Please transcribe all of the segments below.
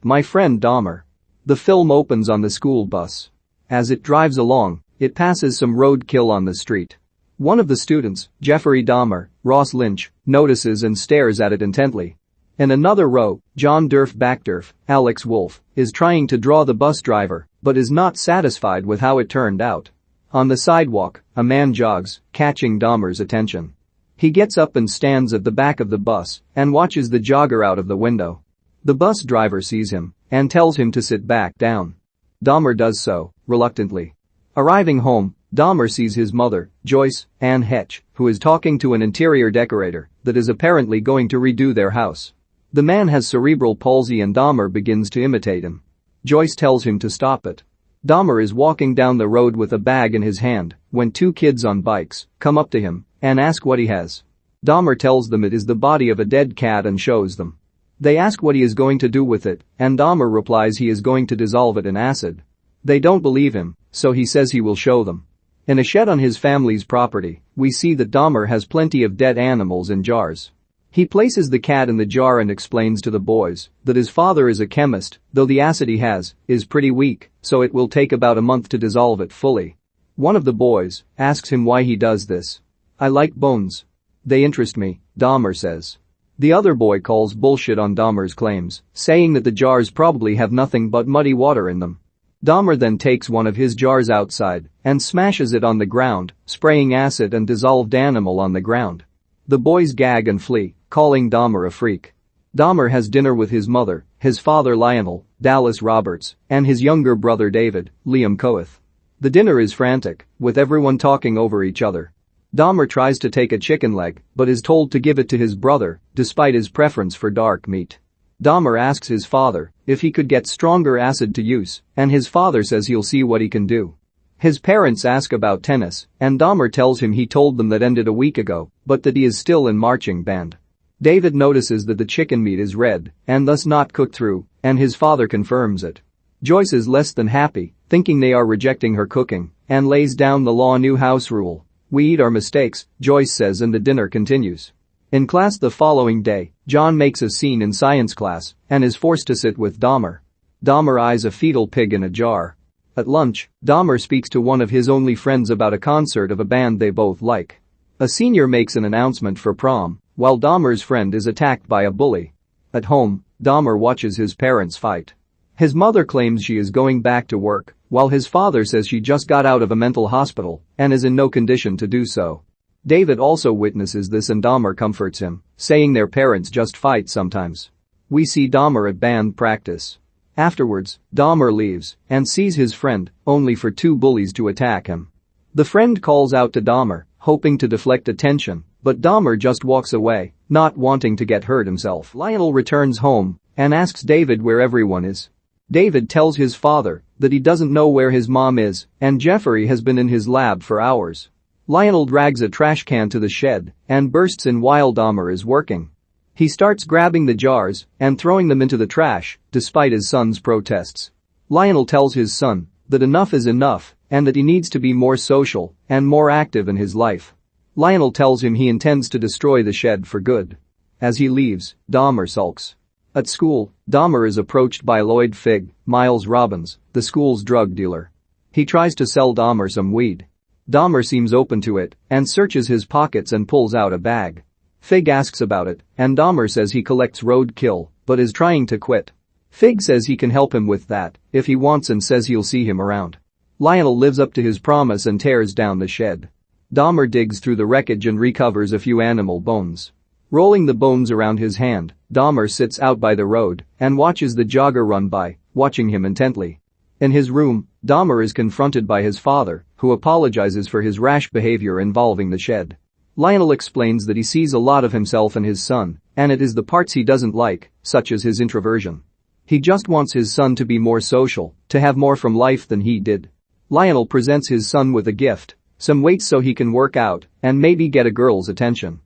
My Friend Dahmer. The film opens on the school bus. As it drives along, it passes some roadkill on the street. One of the students, Jeffrey Dahmer, Ross Lynch, notices and stares at it intently. In another row, John Durf Backdurf, Alex Wolff, is trying to draw the bus driver, but is not satisfied with how it turned out. On the sidewalk, a man jogs, catching Dahmer's attention. He gets up and stands at the back of the bus and watches the jogger out of the window. The bus driver sees him and tells him to sit back down. Dahmer does so, reluctantly. Arriving home, Dahmer sees his mother, Joyce Ann Heche, who is talking to an interior decorator that is apparently going to redo their house. The man has cerebral palsy and Dahmer begins to imitate him. Joyce tells him to stop it. Dahmer is walking down the road with a bag in his hand when two kids on bikes come up to him and ask what he has. Dahmer tells them it is the body of a dead cat and shows them. They ask what he is going to do with it, and Dahmer replies he is going to dissolve it in acid. They don't believe him, so he says he will show them. In a shed on his family's property, we see that Dahmer has plenty of dead animals in jars. He places the cat in the jar and explains to the boys that his father is a chemist, though the acid he has is pretty weak, so it will take about a month to dissolve it fully. One of the boys asks him why he does this. I like bones. They interest me, Dahmer says. The other boy calls bullshit on Dahmer's claims, saying that the jars probably have nothing but muddy water in them. Dahmer then takes one of his jars outside and smashes it on the ground, spraying acid and dissolved animal on the ground. The boys gag and flee, calling Dahmer a freak. Dahmer has dinner with his mother, his father Lionel, Dallas Roberts, and his younger brother David, Liam Koeth. The dinner is frantic, with everyone talking over each other. Dahmer tries to take a chicken leg, but is told to give it to his brother, despite his preference for dark meat. Dahmer asks his father if he could get stronger acid to use, and his father says he'll see what he can do. His parents ask about tennis, and Dahmer tells him he told them that ended a week ago, but that he is still in marching band. David notices that the chicken meat is red, and thus not cooked through, and his father confirms it. Joyce is less than happy, thinking they are rejecting her cooking, and lays down the new house rule. We eat our mistakes, Joyce says, and the dinner continues. In class the following day, John makes a scene in science class and is forced to sit with Dahmer. Dahmer eyes a fetal pig in a jar. At lunch, Dahmer speaks to one of his only friends about a concert of a band they both like. A senior makes an announcement for prom, while Dahmer's friend is attacked by a bully. At home, Dahmer watches his parents fight. His mother claims she is going back to work, while his father says she just got out of a mental hospital and is in no condition to do so. David also witnesses this and Dahmer comforts him, saying their parents just fight sometimes. We see Dahmer at band practice. Afterwards, Dahmer leaves and sees his friend, only for two bullies to attack him. The friend calls out to Dahmer, hoping to deflect attention, but Dahmer just walks away, not wanting to get hurt himself. Lionel returns home and asks David where everyone is. David tells his father that he doesn't know where his mom is, and Jeffrey has been in his lab for hours. Lionel drags a trash can to the shed and bursts in while Dahmer is working. He starts grabbing the jars and throwing them into the trash, despite his son's protests. Lionel tells his son that enough is enough and that he needs to be more social and more active in his life. Lionel tells him he intends to destroy the shed for good. As he leaves, Dahmer sulks. At school, Dahmer is approached by Lloyd Fig, Miles Robbins, the school's drug dealer. He tries to sell Dahmer some weed. Dahmer seems open to it and searches his pockets and pulls out a bag. Fig asks about it, and Dahmer says he collects roadkill but is trying to quit. Fig says he can help him with that if he wants and says he'll see him around. Lionel lives up to his promise and tears down the shed. Dahmer digs through the wreckage and recovers a few animal bones. Rolling the bones around his hand, Dahmer sits out by the road and watches the jogger run by, watching him intently. In his room, Dahmer is confronted by his father, who apologizes for his rash behavior involving the shed. Lionel explains that he sees a lot of himself in his son, and it is the parts he doesn't like, such as his introversion. He just wants his son to be more social, to have more from life than he did. Lionel presents his son with a gift, some weights so he can work out and maybe get a girl's attention.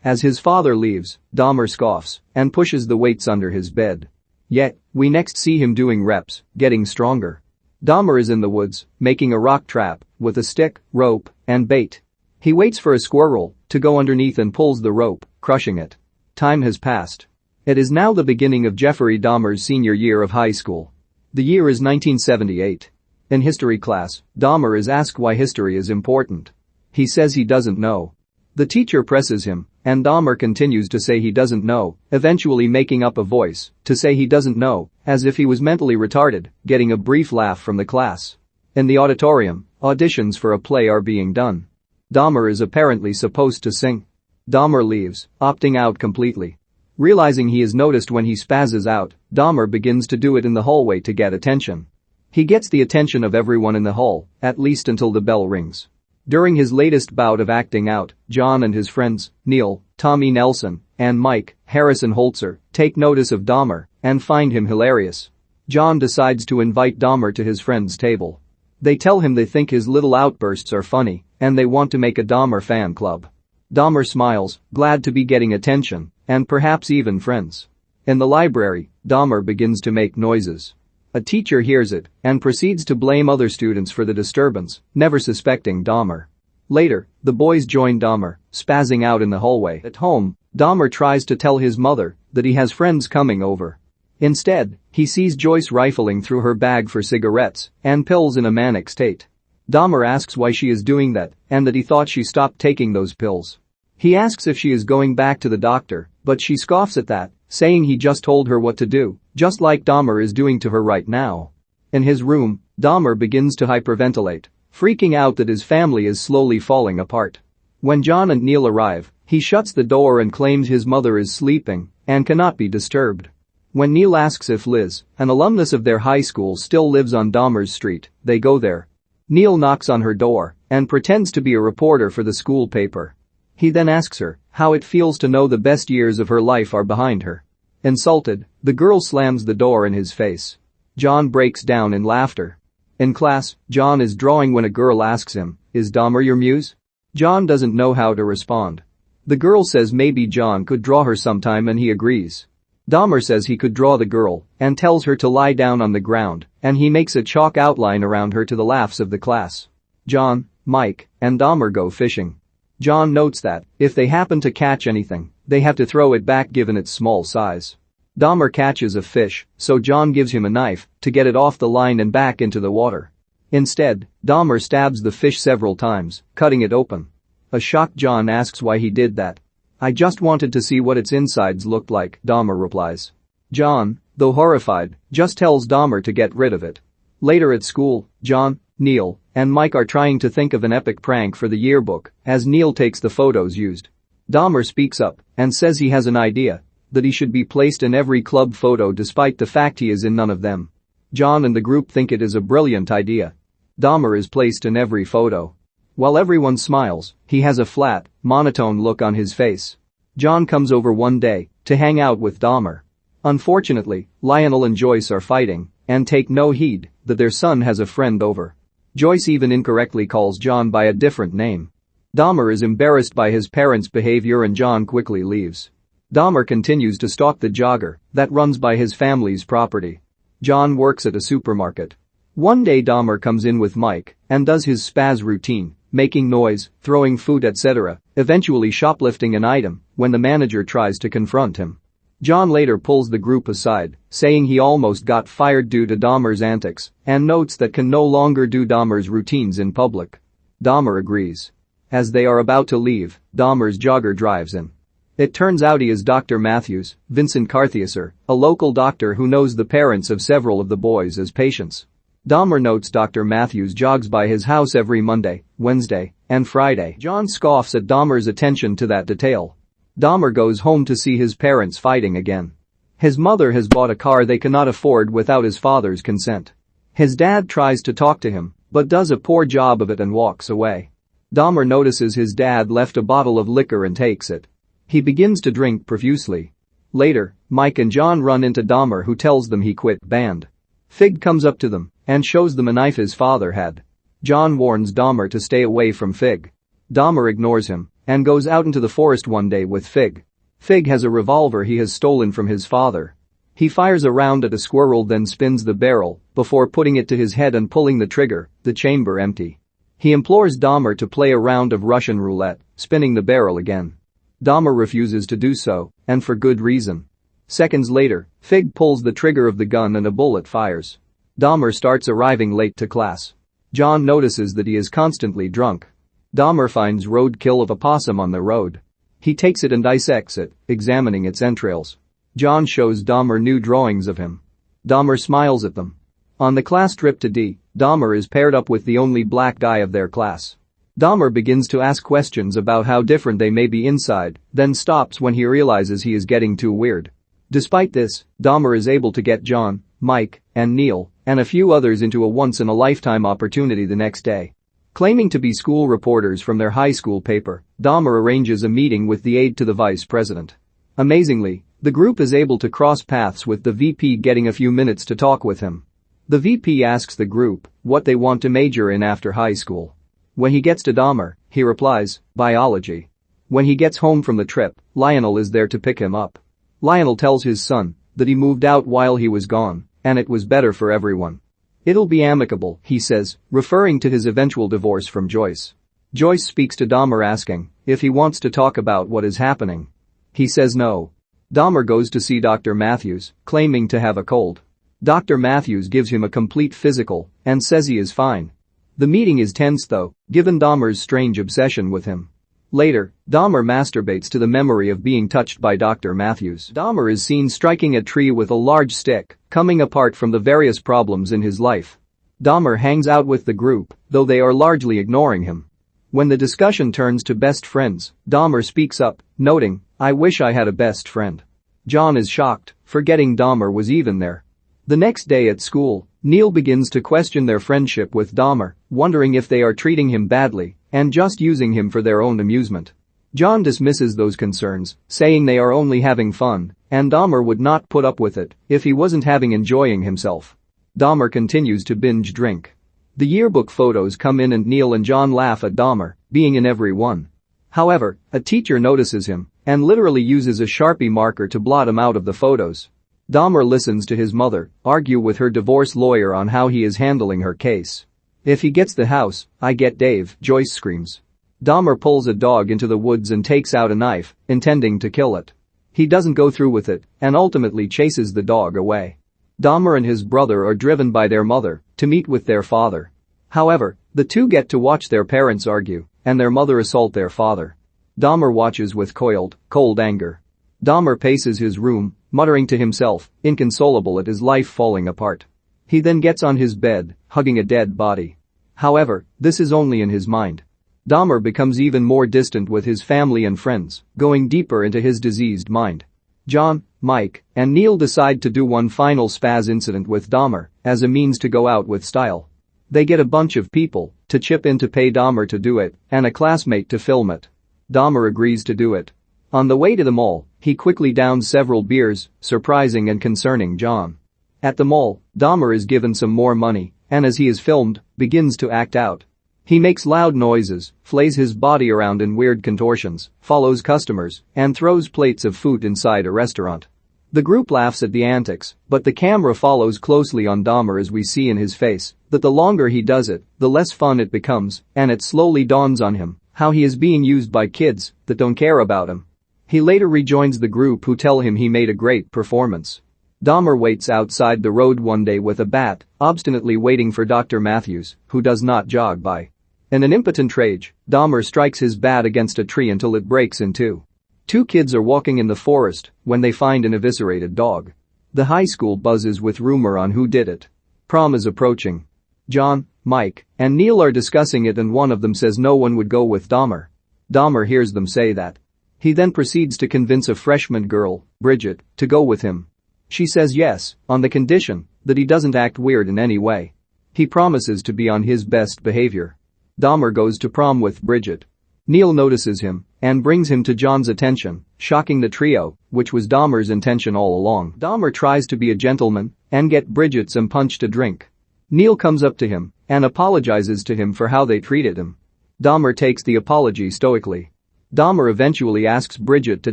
As his father leaves, Dahmer scoffs and pushes the weights under his bed. Yet, we next see him doing reps, getting stronger. Dahmer is in the woods, making a rock trap with a stick, rope, and bait. He waits for a squirrel to go underneath and pulls the rope, crushing it. Time has passed. It is now the beginning of Jeffrey Dahmer's senior year of high school. The year is 1978. In history class, Dahmer is asked why history is important. He says he doesn't know. The teacher presses him, and Dahmer continues to say he doesn't know, eventually making up a voice to say he doesn't know, as if he was mentally retarded, getting a brief laugh from the class. In the auditorium, auditions for a play are being done. Dahmer is apparently supposed to sing. Dahmer leaves, opting out completely. Realizing he is noticed when he spazzes out, Dahmer begins to do it in the hallway to get attention. He gets the attention of everyone in the hall, at least until the bell rings. During his latest bout of acting out, John and his friends, Neil, Tommy Nelson, and Mike, Harrison Holzer, take notice of Dahmer and find him hilarious. John decides to invite Dahmer to his friend's table. They tell him they think his little outbursts are funny and they want to make a Dahmer fan club. Dahmer smiles, glad to be getting attention and perhaps even friends. In the library, Dahmer begins to make noises. A teacher hears it and proceeds to blame other students for the disturbance, never suspecting Dahmer. Later, the boys join Dahmer, spazzing out in the hallway. At home, Dahmer tries to tell his mother that he has friends coming over. Instead, he sees Joyce rifling through her bag for cigarettes and pills in a manic state. Dahmer asks why she is doing that and that he thought she stopped taking those pills. He asks if she is going back to the doctor, but she scoffs at that, saying he just told her what to do, just like Dahmer is doing to her right now. In his room, Dahmer begins to hyperventilate, freaking out that his family is slowly falling apart. When John and Neil arrive, he shuts the door and claims his mother is sleeping and cannot be disturbed. When Neil asks if Liz, an alumnus of their high school, still lives on Dahmer's street, they go there. Neil knocks on her door and pretends to be a reporter for the school paper. He then asks her how it feels to know the best years of her life are behind her. Insulted, the girl slams the door in his face. John breaks down in laughter. In class, John is drawing when a girl asks him, "Is Dahmer your muse?" John doesn't know how to respond. The girl says maybe John could draw her sometime and he agrees. Dahmer says he could draw the girl and tells her to lie down on the ground, and he makes a chalk outline around her to the laughs of the class. John, Mike, and Dahmer go fishing. John notes that if they happen to catch anything, they have to throw it back given its small size. Dahmer catches a fish, so John gives him a knife to get it off the line and back into the water. Instead, Dahmer stabs the fish several times, cutting it open. A shocked John asks why he did that. "I just wanted to see what its insides looked like," Dahmer replies. John, though horrified, just tells Dahmer to get rid of it. Later at school, John, Neil, and Mike are trying to think of an epic prank for the yearbook as Neil takes the photos used. Dahmer speaks up and says he has an idea, that he should be placed in every club photo despite the fact he is in none of them. John and the group think it is a brilliant idea. Dahmer is placed in every photo. While everyone smiles, he has a flat, monotone look on his face. John comes over one day to hang out with Dahmer. Unfortunately, Lionel and Joyce are fighting and take no heed that their son has a friend over. Joyce even incorrectly calls John by a different name. Dahmer is embarrassed by his parents' behavior and John quickly leaves. Dahmer continues to stalk the jogger that runs by his family's property. John works at a supermarket. One day Dahmer comes in with Mike and does his spaz routine, making noise, throwing food etc., eventually shoplifting an item when the manager tries to confront him. John later pulls the group aside, saying he almost got fired due to Dahmer's antics and notes that can no longer do Dahmer's routines in public. Dahmer agrees. As they are about to leave, Dahmer's jogger drives in. It turns out he is Dr. Matthews, Vincent Kartheiser, a local doctor who knows the parents of several of the boys as patients. Dahmer notes Dr. Matthews jogs by his house every Monday, Wednesday, and Friday. John scoffs at Dahmer's attention to that detail. Dahmer goes home to see his parents fighting again. His mother has bought a car they cannot afford without his father's consent. His dad tries to talk to him, but does a poor job of it and walks away. Dahmer notices his dad left a bottle of liquor and takes it. He begins to drink profusely. Later, Mike and John run into Dahmer who tells them he quit band. Fig comes up to them and shows them a knife his father had. John warns Dahmer to stay away from Fig. Dahmer ignores him and goes out into the forest one day with Fig. Fig has a revolver he has stolen from his father. He fires a round at a squirrel then spins the barrel before putting it to his head and pulling the trigger, the chamber empty. He implores Dahmer to play a round of Russian roulette, spinning the barrel again. Dahmer refuses to do so, and for good reason. Seconds later, Fig pulls the trigger of the gun and a bullet fires. Dahmer starts arriving late to class. John notices that he is constantly drunk. Dahmer finds roadkill of a possum on the road. He takes it and dissects it, examining its entrails. John shows Dahmer new drawings of him. Dahmer smiles at them. On the class trip to D, Dahmer is paired up with the only black guy of their class. Dahmer begins to ask questions about how different they may be inside, then stops when he realizes he is getting too weird. Despite this, Dahmer is able to get John, Mike, and Neil, and a few others into a once-in-a-lifetime opportunity the next day. Claiming to be school reporters from their high school paper, Dahmer arranges a meeting with the aide to the vice president. Amazingly, the group is able to cross paths with the VP getting a few minutes to talk with him. The VP asks the group what they want to major in after high school. When he gets to Dahmer, he replies, biology. When he gets home from the trip, Lionel is there to pick him up. Lionel tells his son that he moved out while he was gone, and it was better for everyone. It'll be amicable, he says, referring to his eventual divorce from Joyce. Joyce speaks to Dahmer asking if he wants to talk about what is happening. He says no. Dahmer goes to see Dr. Matthews, claiming to have a cold. Dr. Matthews gives him a complete physical and says he is fine. The meeting is tense though, given Dahmer's strange obsession with him. Later, Dahmer masturbates to the memory of being touched by Dr. Matthews. Dahmer is seen striking a tree with a large stick, coming apart from the various problems in his life. Dahmer hangs out with the group, though they are largely ignoring him. When the discussion turns to best friends, Dahmer speaks up, noting, "I wish I had a best friend." John is shocked, forgetting Dahmer was even there. The next day at school, Neil begins to question their friendship with Dahmer, wondering if they are treating him badly and just using him for their own amusement. John dismisses those concerns, saying they are only having fun, and Dahmer would not put up with it if he wasn't enjoying himself. Dahmer continues to binge drink. The yearbook photos come in and Neil and John laugh at Dahmer being in every one. However, a teacher notices him and literally uses a Sharpie marker to blot him out of the photos. Dahmer listens to his mother argue with her divorce lawyer on how he is handling her case. "If he gets the house, I get Dave," Joyce screams. Dahmer pulls a dog into the woods and takes out a knife, intending to kill it. He doesn't go through with it and ultimately chases the dog away. Dahmer and his brother are driven by their mother to meet with their father. However, the two get to watch their parents argue and their mother assault their father. Dahmer watches with cold anger. Dahmer paces his room, muttering to himself, inconsolable at his life falling apart. He then gets on his bed, hugging a dead body. However, this is only in his mind. Dahmer becomes even more distant with his family and friends, going deeper into his diseased mind. John, Mike, and Neil decide to do one final spaz incident with Dahmer as a means to go out with style. They get a bunch of people to chip in to pay Dahmer to do it and a classmate to film it. Dahmer agrees to do it. On the way to the mall, he quickly downs several beers, surprising and concerning John. At the mall, Dahmer is given some more money and as he is filmed, begins to act out. He makes loud noises, flays his body around in weird contortions, follows customers, and throws plates of food inside a restaurant. The group laughs at the antics, but the camera follows closely on Dahmer as we see in his face that the longer he does it, the less fun it becomes, and it slowly dawns on him how he is being used by kids that don't care about him. He later rejoins the group who tell him he made a great performance. Dahmer waits outside the road one day with a bat, obstinately waiting for Dr. Matthews, who does not jog by. In an impotent rage, Dahmer strikes his bat against a tree until it breaks in two. Two kids are walking in the forest when they find an eviscerated dog. The high school buzzes with rumor on who did it. Prom is approaching. John, Mike, and Neil are discussing it and one of them says no one would go with Dahmer. Dahmer hears them say that. He then proceeds to convince a freshman girl, Bridget, to go with him. She says yes, on the condition that he doesn't act weird in any way. He promises to be on his best behavior. Dahmer goes to prom with Bridget. Neil notices him and brings him to John's attention, shocking the trio, which was Dahmer's intention all along. Dahmer tries to be a gentleman and get Bridget some punch to drink. Neil comes up to him and apologizes to him for how they treated him. Dahmer takes the apology stoically. Dahmer eventually asks Bridget to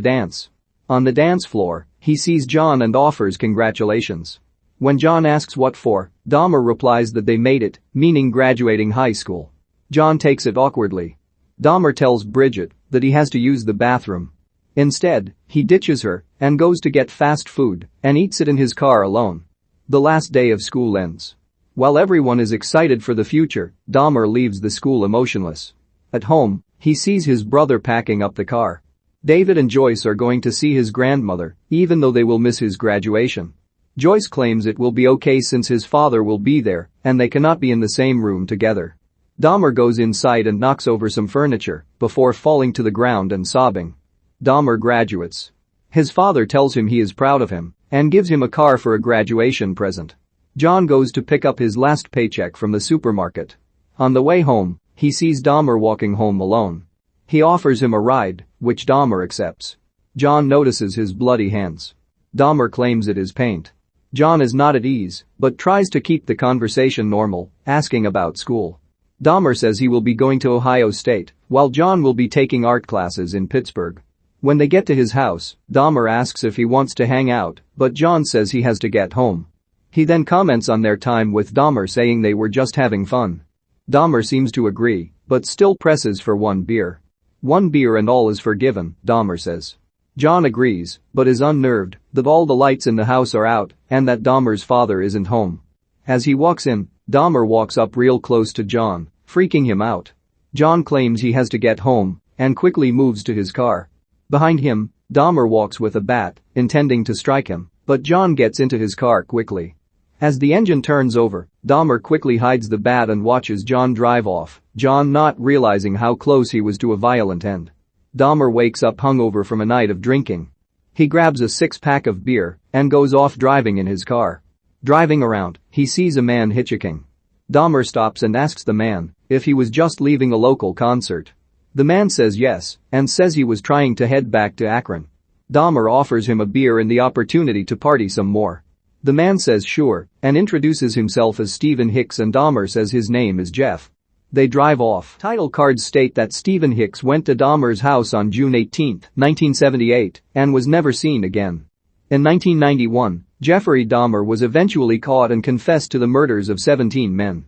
dance. On the dance floor, he sees John and offers congratulations. When John asks what for, Dahmer replies that they made it, meaning graduating high school. John takes it awkwardly. Dahmer tells Bridget that he has to use the bathroom. Instead, he ditches her and goes to get fast food and eats it in his car alone. The last day of school ends. While everyone is excited for the future, Dahmer leaves the school emotionless. At home, he sees his brother packing up the car. David and Joyce are going to see his grandmother, even though they will miss his graduation. Joyce claims it will be okay since his father will be there and they cannot be in the same room together. Dahmer goes inside and knocks over some furniture before falling to the ground and sobbing. Dahmer graduates. His father tells him he is proud of him and gives him a car for a graduation present. John goes to pick up his last paycheck from the supermarket. On the way home, he sees Dahmer walking home alone. He offers him a ride, which Dahmer accepts. John notices his bloody hands. Dahmer claims it is paint. John is not at ease, but tries to keep the conversation normal, asking about school. Dahmer says he will be going to Ohio State, while John will be taking art classes in Pittsburgh. When they get to his house, Dahmer asks if he wants to hang out, but John says he has to get home. He then comments on their time with Dahmer, saying they were just having fun. Dahmer seems to agree, but still presses for one beer. One beer and all is forgiven, Dahmer says. John agrees, but is unnerved that all the lights in the house are out and that Dahmer's father isn't home. As he walks in, Dahmer walks up real close to John, freaking him out. John claims he has to get home and quickly moves to his car. Behind him, Dahmer walks with a bat, intending to strike him, but John gets into his car quickly. As the engine turns over, Dahmer quickly hides the bat and watches John drive off, John not realizing how close he was to a violent end. Dahmer wakes up hungover from a night of drinking. He grabs a six-pack of beer and goes off driving in his car. Driving around, he sees a man hitchhiking. Dahmer stops and asks the man if he was just leaving a local concert. The man says yes and says he was trying to head back to Akron. Dahmer offers him a beer and the opportunity to party some more. The man says sure and introduces himself as Stephen Hicks, and Dahmer says his name is Jeff. They drive off. Title cards state that Stephen Hicks went to Dahmer's house on June 18, 1978, and was never seen again. In 1991, Jeffrey Dahmer was eventually caught and confessed to the murders of 17 men.